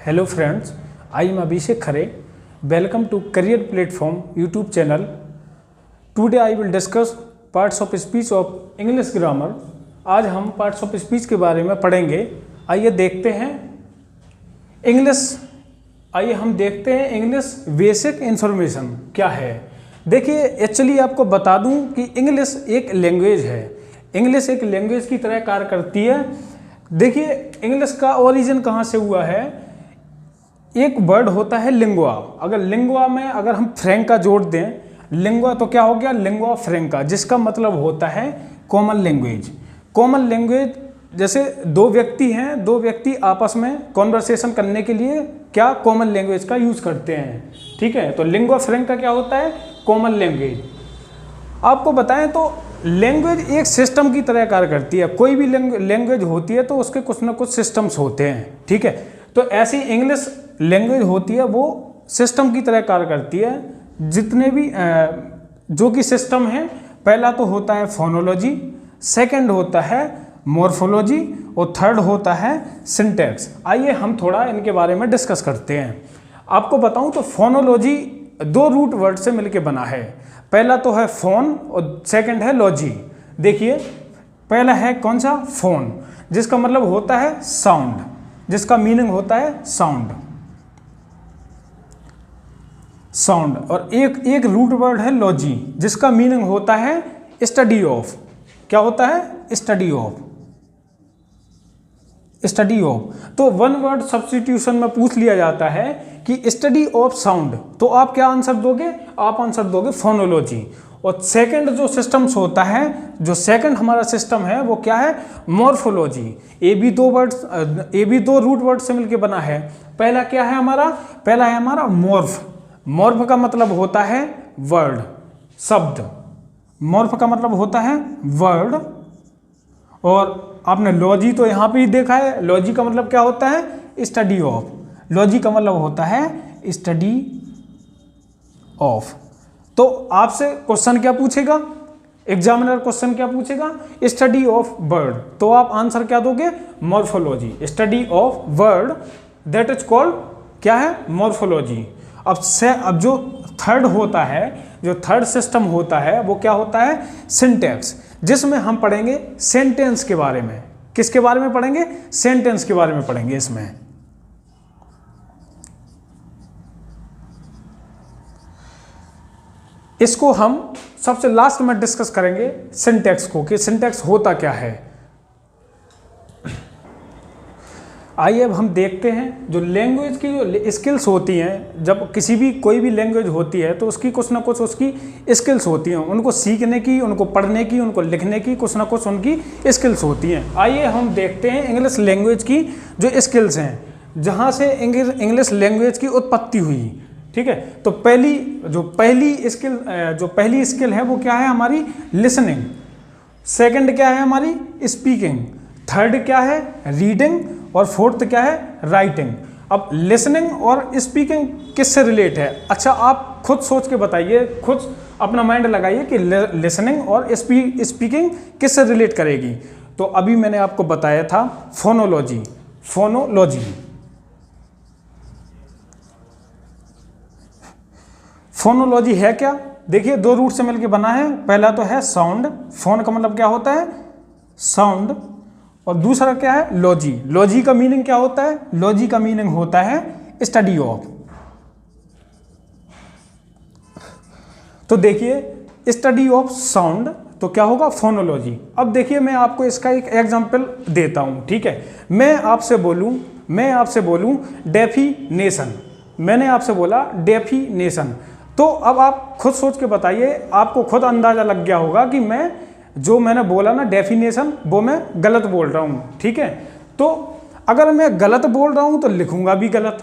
Hello friends, I am Abhishek Khare. Welcome to Career Platform YouTube channel. Today I will discuss parts of speech of English grammar. आज हम parts of speech के बारे में पढ़ेंगे. आइए देखते हैं हम देखते हैं इंग्लिश बेसिक इन्फॉर्मेशन क्या है. देखिए एक्चुअली आपको बता दूं कि इंग्लिश एक लैंग्वेज है. इंग्लिश एक लैंग्वेज की तरह कार्य करती है. देखिए इंग्लिश का ओरिजिन कहाँ से हुआ है. एक वर्ड होता है लिंगुआ. अगर लिंगुआ में अगर हम फ्रैंका जोड़ दें, लिंगुआ तो क्या हो गया, लिंगुआ फ्रैंका, जिसका मतलब होता है कॉमन लैंग्वेज. कॉमन लैंग्वेज जैसे दो व्यक्ति हैं, दो व्यक्ति आपस में कॉन्वर्सेशन करने के लिए क्या कॉमन लैंग्वेज का यूज़ करते हैं. ठीक है, तो लिंगुआ फ्रैंका क्या होता है, कॉमन लैंग्वेज. आपको बताएं तो लैंग्वेज एक सिस्टम की तरह कार्य करती है. कोई भी लैंग्वेज होती है तो उसके कुछ ना कुछ सिस्टम्स होते हैं. ठीक है, तो ऐसी इंग्लिश लैंग्वेज होती है वो सिस्टम की तरह कार्य करती है. जितने भी जो कि सिस्टम है, पहला तो होता है फोनोलॉजी, सेकंड होता है मॉर्फोलॉजी और थर्ड होता है सिंटैक्स. आइए हम थोड़ा इनके बारे में डिस्कस करते हैं. आपको बताऊं तो फोनोलॉजी दो रूट वर्ड से मिलकर बना है. पहला तो है फोन और सेकंड है लॉजी. देखिए पहला है कौन सा, फोन, जिसका मतलब होता है साउंड, जिसका मीनिंग होता है साउंड. और एक रूट वर्ड है लॉजी, जिसका मीनिंग होता है स्टडी ऑफ. क्या होता है, स्टडी ऑफ. तो वन वर्ड सब्स्टिट्यूशन में पूछ लिया जाता है कि स्टडी ऑफ साउंड, तो आप क्या आंसर दोगे, आप आंसर दोगे फोनोलॉजी. और सेकंड जो सिस्टम्स होता है, जो सेकंड हमारा सिस्टम है वो क्या है, मॉर्फोलॉजी. ये भी दो रूट वर्ड से मिलकर बना है. पहला क्या है हमारा, पहला है हमारा मॉर्फ. मॉर्फ का मतलब होता है वर्ड, शब्द. मॉर्फ का मतलब होता है वर्ड. और आपने लॉजी तो यहाँ पे ही देखा है. लॉजी का मतलब क्या होता है, स्टडी ऑफ. लॉजी का मतलब होता है स्टडी ऑफ. तो आपसे क्वेश्चन क्या पूछेगा, एग्जामिनर क्वेश्चन क्या पूछेगा, स्टडी ऑफ वर्ड, तो आप आंसर क्या दोगे, morphology. Study of word, that is called क्या है, मॉर्फोलॉजी. अब जो थर्ड होता है, जो थर्ड सिस्टम होता है वो क्या होता है, सिंटैक्स, जिसमें हम पढ़ेंगे सेंटेंस के बारे में. किसके बारे में पढ़ेंगे, सेंटेंस के बारे में पढ़ेंगे. इसको हम सबसे लास्ट में डिस्कस करेंगे सिंटैक्स को, कि सिंटैक्स होता क्या है. आइए अब हम देखते हैं जो लैंग्वेज की जो स्किल्स होती हैं. जब कोई भी लैंग्वेज होती है तो उसकी कुछ ना कुछ उसकी स्किल्स होती हैं. उनको सीखने की, उनको पढ़ने की, उनको लिखने की कुछ ना कुछ उनकी स्किल्स होती हैं. आइए हम देखते हैं इंग्लिश लैंग्वेज की जो स्किल्स हैं, जहाँ से इंग्लिश लैंग्वेज की उत्पत्ति हुई. ठीक है, तो पहली स्किल है वो क्या है हमारी, लिसनिंग. सेकंड क्या है हमारी, स्पीकिंग. थर्ड क्या है, रीडिंग. और फोर्थ क्या है, राइटिंग. अब लिसनिंग और स्पीकिंग किससे रिलेट है. अच्छा आप खुद सोच के बताइए, खुद अपना माइंड लगाइए कि लिसनिंग और स्पीकिंग किससे रिलेट करेगी. तो अभी मैंने आपको बताया था फोनोलॉजी. फोनोलॉजी है क्या, देखिए दो रूट से मिलकर बना है. पहला तो है साउंड, फोन का मतलब क्या होता है, साउंड. और दूसरा क्या है, लॉजी. लॉजी का मीनिंग क्या होता है, लॉजी का मीनिंग होता है स्टडी ऑफ. तो देखिए स्टडी ऑफ साउंड, तो क्या होगा, फोनोलॉजी. अब देखिए मैं आपको इसका एक एग्जांपल देता हूं. ठीक है, मैं आपसे बोलूं डेफिनेशन. मैंने आपसे बोला डेफिनेशन, तो अब आप खुद सोच के बताइए, आपको खुद अंदाजा लग गया होगा कि जो मैंने बोला ना डेफिनेशन, वो मैं गलत बोल रहा हूँ. ठीक है, तो अगर मैं गलत बोल रहा हूँ तो लिखूंगा भी गलत.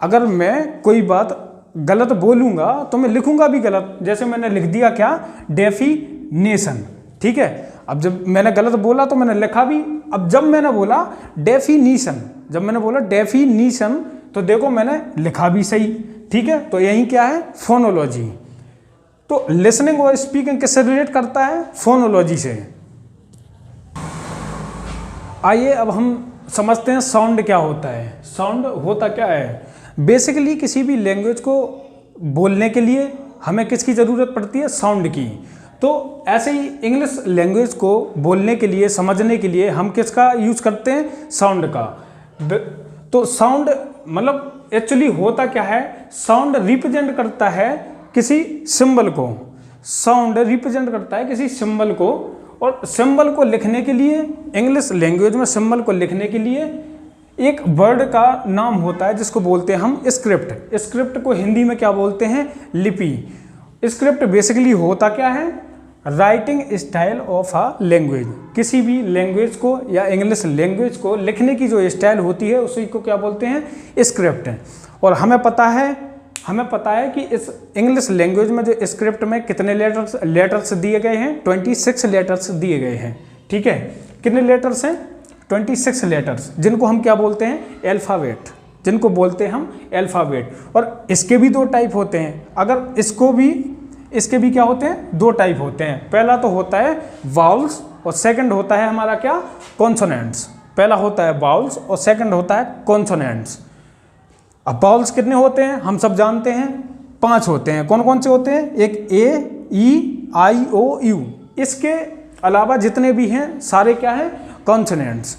अगर मैं कोई बात गलत बोलूँगा तो मैं लिखूंगा भी गलत. जैसे मैंने लिख दिया क्या, डेफिनेशन. ठीक है, अब जब मैंने गलत बोला तो मैंने लिखा भी. अब जब मैंने बोला डेफिनीशन, तो देखो मैंने लिखा भी सही. ठीक है, तो यही क्या है, फोनोलॉजी. तो लिसनिंग और स्पीकिंग किससे रिलेट करता है, फोनोलॉजी से. आइए अब हम समझते हैं साउंड क्या होता है। साउंड होता क्या है? बेसिकली किसी भी लैंग्वेज को बोलने के लिए हमें किसकी ज़रूरत पड़ती है? साउंड की। तो ऐसे ही इंग्लिश लैंग्वेज को बोलने के लिए, समझने के लिए हम किसका यूज़ करते हैं? साउंड का। तो साउंड मतलब एक्चुअली होता क्या है? साउंड रिप्रेजेंट करता है किसी सिंबल को। साउंड रिप्रेजेंट करता है किसी सिंबल को, और सिंबल को लिखने के लिए, इंग्लिश लैंग्वेज में सिंबल को लिखने के लिए एक वर्ड का नाम होता है जिसको बोलते हैं हम स्क्रिप्ट। स्क्रिप्ट को हिंदी में क्या बोलते हैं? लिपि। स्क्रिप्ट बेसिकली होता क्या है? Writing style of a language. किसी भी लैंग्वेज को या इंग्लिश लैंग्वेज को लिखने की जो स्टाइल होती है उसी को क्या बोलते हैं? स्क्रिप्ट। और हमें पता है कि इस इंग्लिश लैंग्वेज में जो स्क्रिप्ट में कितने लेटर्स दिए गए हैं? 26 लेटर्स दिए गए हैं। ठीक है, कितने लेटर्स हैं? 26 लेटर्स, जिनको हम क्या बोलते हैं? अल्फ़ाबेट। जिनको बोलते हैं हम अल्फ़ाबेट। और इसके भी दो टाइप होते हैं। अगर इसके भी क्या होते हैं? दो टाइप होते हैं। पहला तो होता है वाउल्स और सेकंड होता है हमारा क्या? कॉन्सोनेंट्स। पहला होता है वाउल्स और सेकंड होता है कॉन्सोनेंट्स। अब वाउल्स कितने होते हैं? हम सब जानते हैं 5 होते हैं। कौन कौन से होते हैं? एक ए, ई, आई, ओ, यू। इसके अलावा जितने भी हैं सारे क्या हैं? कॉन्सोनेंट्स।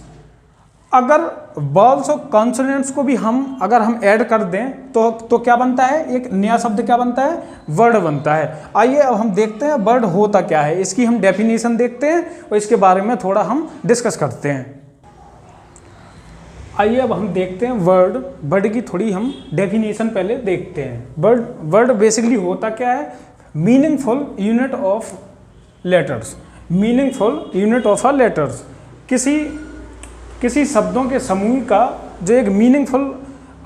अगर वाउल्स और कॉन्सोनेंट्स को भी हम ऐड कर दें तो क्या बनता है? एक नया शब्द क्या बनता है? वर्ड बनता है। आइए अब हम देखते हैं वर्ड होता क्या है। इसकी हम डेफिनेशन देखते हैं और इसके बारे में थोड़ा हम डिस्कस करते हैं। आइए अब हम देखते हैं वर्ड की थोड़ी हम डेफिनेशन पहले देखते हैं। वर्ड बेसिकली होता क्या है? Meaningful unit of letters. Meaningful unit of a letters. किसी शब्दों के समूह का जो एक मीनिंगफुल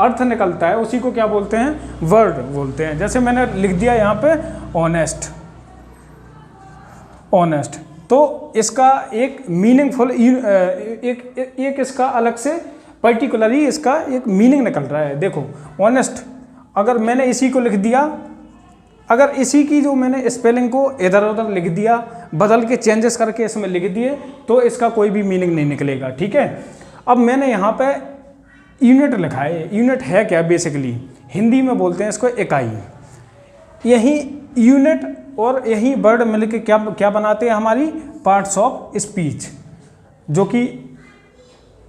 अर्थ निकलता है उसी को क्या बोलते हैं? वर्ड बोलते हैं। जैसे मैंने लिख दिया यहाँ पे ऑनेस्ट। तो इसका एक मीनिंगफुल एक इसका अलग से पर्टिकुलरली इसका एक मीनिंग निकल रहा है। देखो ऑनेस्ट, अगर मैंने इसी को लिख दिया, अगर इसी की जो मैंने स्पेलिंग को इधर उधर लिख दिया, बदल के चेंजेस करके इसमें लिख दिए, तो इसका कोई भी मीनिंग नहीं निकलेगा। ठीक है, अब मैंने यहाँ पे यूनिट लिखा है। यूनिट है क्या? बेसिकली हिंदी में बोलते हैं इसको इकाई। यही यूनिट और यही वर्ड मिलकर क्या बनाते हैं? हमारी पार्ट्स ऑफ स्पीच, जो कि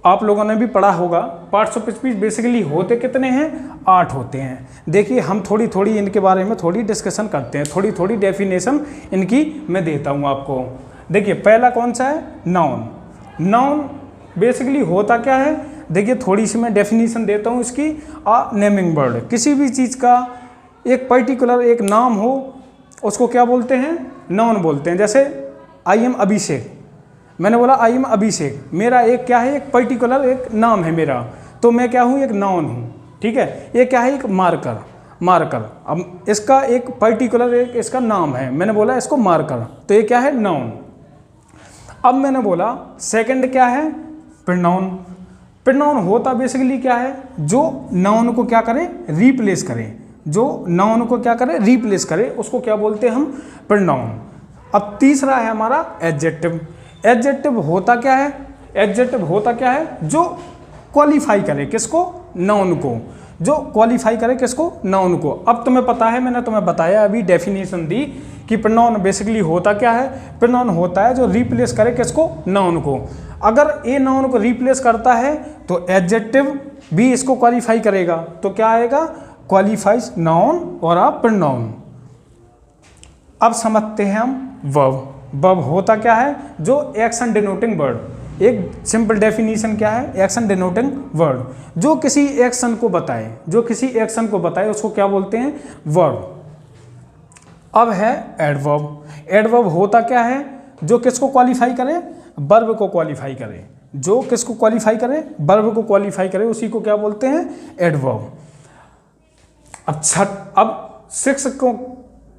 आप लोगों ने भी पढ़ा होगा। पार्ट्स ऑफ स्पीच बेसिकली होते कितने हैं? 8 होते हैं। देखिए हम थोड़ी इनके बारे में थोड़ी डिस्कशन करते हैं, थोड़ी डेफिनेशन इनकी मैं देता हूँ आपको। देखिए पहला कौन सा है? नाउन। नाउन बेसिकली होता क्या है? देखिए थोड़ी सी मैं डेफिनेशन देता हूँ इसकी। नेमिंग वर्ड, किसी भी चीज़ का एक पर्टिकुलर एक नाम हो उसको क्या बोलते हैं? नाउन बोलते हैं। जैसे आई एम अभिषेक, मैंने बोला आई एम अभिषेक, मेरा एक क्या है? एक पर्टिकुलर एक नाम है मेरा, तो मैं क्या हूँ? एक नाउन हूँ। ठीक है, ये क्या है? एक मार्कर। अब इसका एक पर्टिकुलर एक इसका नाम है, मैंने बोला इसको मार्कर, तो ये क्या है? नाउन। अब मैंने बोला सेकंड क्या है? प्रोनाउन। प्रोनाउन होता बेसिकली क्या है? जो नाउन को क्या करे? रिप्लेस करे। जो नाउन को क्या करे? रिप्लेस करे, उसको क्या बोलते हैं हम? प्रोनाउन। अब तीसरा है हमारा एडजेक्टिव। एडजेक्टिव होता क्या है? एडजेक्टिव होता क्या है? जो क्वालिफाई करे किसको? नाउन को। जो क्वालिफाई करे किसको? नाउन को। अब तुम्हें पता है, मैंने तुम्हें बताया अभी डेफिनेशन दी कि प्रोनाउन बेसिकली होता क्या है? प्रोनाउन होता है जो रिप्लेस करे किसको? नाउन को। अगर ए नाउन को रिप्लेस करता है तो एडजेक्टिव भी इसको क्वालिफाई करेगा, तो क्या आएगा? क्वालिफाइज नाउन और अ प्रोनाउन। अब समझते हैं हम वर्ब। वर्ब होता क्या है? जो एक्शन डिनोटिंग वर्ड। एक सिंपल डेफिनेशन क्या है? Action denoting word. जो किसी एक्शन को बताए उसको क्या बोलते हैं? वर्ब। अब है एडवर्ब। एडवर्ब होता क्या है? जो किसको क्वालिफाई करे? वर्ब को क्वालिफाई करे। जो किसको क्वालिफाई करे? वर्ब को क्वालिफाई करे, उसी को क्या बोलते हैं? एडवर्ब। अच्छा, अब 6 को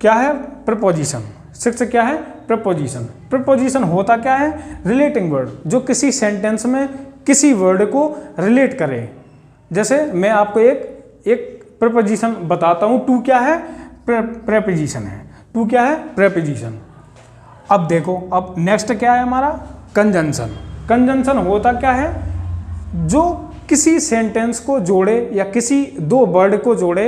क्या है? प्रपोजिशन। 6 क्या है? प्रपोजिशन। प्रपोजिशन होता क्या है? रिलेटिंग वर्ड, जो किसी सेंटेंस में किसी वर्ड को रिलेट करे। जैसे मैं आपको एक प्रपोजिशन बताता हूँ। टू क्या है? प्रेपोजिशन है। टू क्या है? प्रेपोजिशन। अब देखो, अब नेक्स्ट क्या है हमारा? कंजंक्शन। कंजंक्शन होता क्या है, जो किसी सेंटेंस को जोड़े या किसी दो वर्ड को जोड़े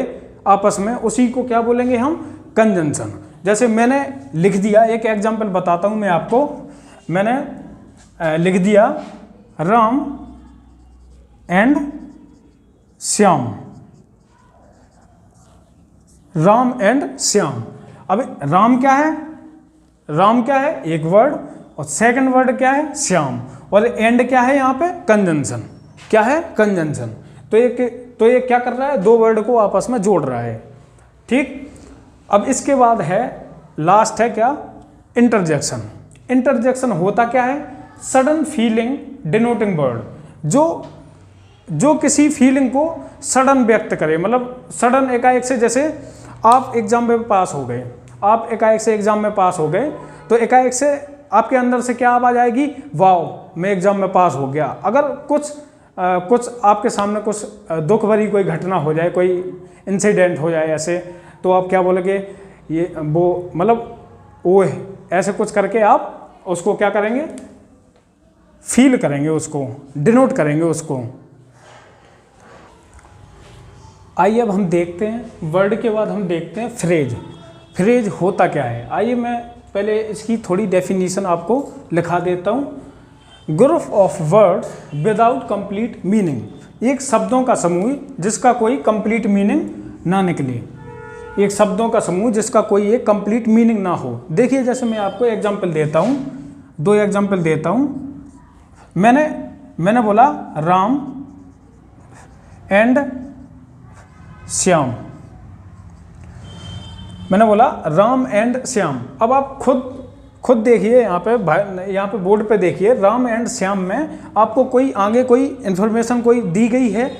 आपस में, उसी को क्या बोलेंगे हम, कंजंक्शन। जैसे मैंने लिख दिया, एक एग्जांपल बताता हूं मैं आपको। मैंने लिख दिया राम एंड श्याम, राम एंड श्याम। अब राम क्या है, राम क्या है एक वर्ड, और सेकंड वर्ड क्या है श्याम, और एंड क्या है यहाँ पे कंजंक्शन, क्या है कंजंक्शन। तो ये क्या कर रहा है, दो वर्ड को आपस में जोड़ रहा है, ठीक। अब इसके बाद है लास्ट है क्या, इंटरजेक्शन। इंटरजेक्शन होता क्या है, सडन फीलिंग डिनोटिंग वर्ड, जो किसी फीलिंग को सडन व्यक्त करे, मतलब सडन एकाएक से, जैसे आप एग्जाम में पास हो गए, आप एकाएक से एग्जाम में पास हो गए, तो एकाएक से आपके अंदर से क्या आवाज आएगी, वाओ मैं एग्जाम में पास हो गया। अगर कुछ आपके सामने कुछ दुख भरी कोई घटना हो जाए, कोई इंसिडेंट हो जाए ऐसे, तो आप क्या बोलोगे, ये वो मतलब वो ऐसे कुछ करके आप उसको क्या करेंगे, फील करेंगे, उसको डिनोट करेंगे उसको। आइए अब हम देखते हैं वर्ड के बाद हम देखते हैं फ्रेज। फ्रेज होता क्या है, आइए मैं पहले इसकी थोड़ी डेफिनेशन आपको लिखा देता हूँ। Group of word without complete meaning, एक शब्दों का समूह जिसका कोई कंप्लीट मीनिंग ना निकले, एक शब्दों का समूह जिसका कोई एक कंप्लीट मीनिंग ना हो। देखिए जैसे मैं आपको एग्जांपल देता हूँ, दो एग्जांपल देता हूँ। मैंने बोला राम एंड श्याम, मैंने बोला राम एंड श्याम। अब आप खुद देखिए, यहाँ पे बोर्ड पे देखिए, राम एंड श्याम में आपको कोई आगे कोई इन्फॉर्मेशन कोई दी गई है,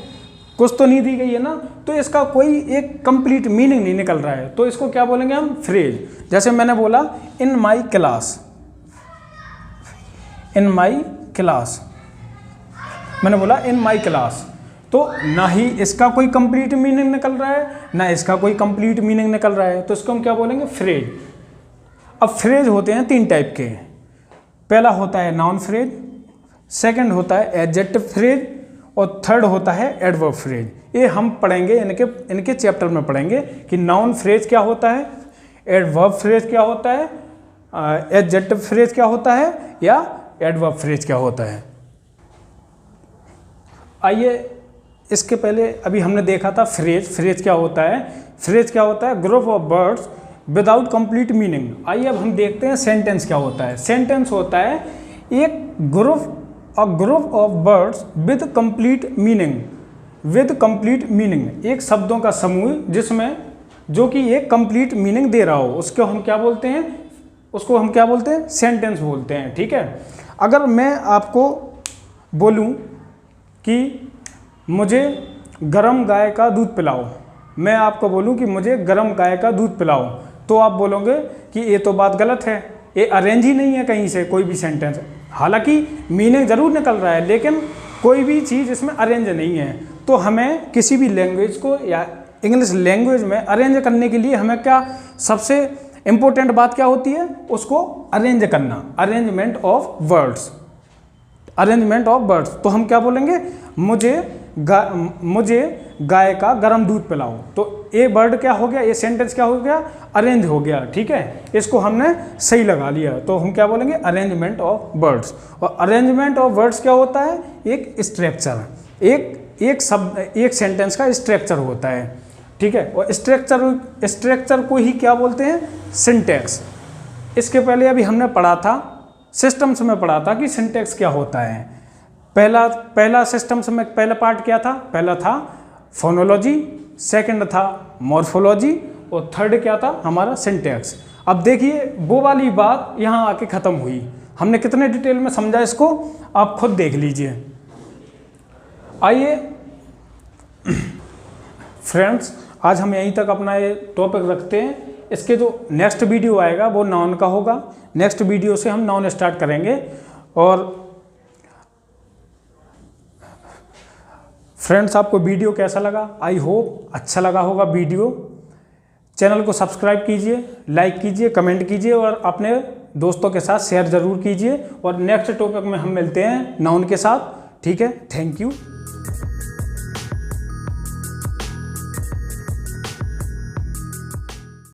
कुछ तो नहीं दी गई है ना, तो इसका कोई एक कंप्लीट मीनिंग नहीं निकल रहा है, तो इसको क्या बोलेंगे हम, फ्रेज। जैसे मैंने बोला इन my class, in my class, मैंने बोला इन माई क्लास, तो ना ही इसका कोई कंप्लीट मीनिंग निकल रहा है, ना इसका कोई कंप्लीट मीनिंग निकल रहा है, तो इसको हम क्या बोलेंगे, फ्रेज। अब फ्रेज होते हैं तीन टाइप के, पहला होता है नाउन फ्रेज, सेकंड होता है एडजेक्टिव फ्रेज, और थर्ड होता है एडवर्ब फ्रेज। ये हम पढ़ेंगे, इनके चैप्टर में पढ़ेंगे कि नाउन फ्रेज क्या होता है, एडवर्ब फ्रेज क्या होता है, एडजेक्टिव फ्रेज क्या होता है, या एडवर्ब फ्रेज क्या होता है। आइए इसके पहले अभी हमने देखा था फ्रेज। फ्रेज क्या होता है, फ्रेज क्या होता है, group of words without complete meaning. आइए अब हम देखते हैं सेंटेंस क्या होता है। सेंटेंस होता है एक group of words with complete meaning, with complete meaning, एक शब्दों का समूह जिसमें जो कि एक कंप्लीट मीनिंग दे रहा हो, उसको हम क्या बोलते हैं, सेंटेंस बोलते हैं, ठीक है। अगर मैं आपको बोलूं कि मुझे गरम गाय का दूध पिलाओ, मैं आपको बोलूं कि मुझे गरम गाय का दूध पिलाओ, तो आप बोलोगे कि ये तो बात गलत है, ये अरेंज ही नहीं है कहीं से कोई भी सेंटेंस। हालांकि मीनिंग ज़रूर निकल रहा है, लेकिन कोई भी चीज़ इसमें अरेंज नहीं है। तो हमें किसी भी लैंग्वेज को या इंग्लिश लैंग्वेज में अरेंज करने के लिए हमें क्या सबसे इम्पोर्टेंट बात क्या होती है, उसको अरेंज करना, arrangement of words, arrangement of words. तो हम क्या बोलेंगे, मुझे गाय का गर्म दूध पिलाओ, तो ये वर्ड क्या हो गया, ये सेंटेंस क्या हो गया, अरेंज हो गया, ठीक है। इसको हमने सही लगा लिया, तो हम क्या बोलेंगे, अरेंजमेंट ऑफ वर्ड्स। और अरेंजमेंट ऑफ वर्ड्स क्या होता है, एक स्ट्रक्चर, एक शब्द, एक सेंटेंस का स्ट्रक्चर होता है, ठीक है। और स्ट्रक्चर को ही क्या बोलते हैं, सिंटैक्स। इसके पहले अभी हमने पढ़ा था, सिस्टम्स में पढ़ा था कि सिंटैक्स क्या होता है। पहला सिस्टम्स में पहला पार्ट क्या था, पहला था फोनोलॉजी, सेकंड था मॉर्फोलॉजी, और थर्ड क्या था हमारा सिंटैक्स। अब देखिए वो वाली बात यहाँ आके ख़त्म हुई, हमने कितने डिटेल में समझा इसको, आप खुद देख लीजिए। आइए फ्रेंड्स, आज हम यहीं तक अपना ये टॉपिक रखते हैं। इसके जो नेक्स्ट वीडियो आएगा वो नाउन का होगा, नेक्स्ट वीडियो से हम नाउन स्टार्ट करेंगे। और फ्रेंड्स, आपको वीडियो कैसा लगा, आई होप अच्छा लगा होगा वीडियो। चैनल को सब्सक्राइब कीजिए, लाइक कीजिए, कमेंट कीजिए और अपने दोस्तों के साथ शेयर ज़रूर कीजिए और नेक्स्ट टॉपिक में हम मिलते हैं नाउन के साथ। ठीक है, थैंक यू।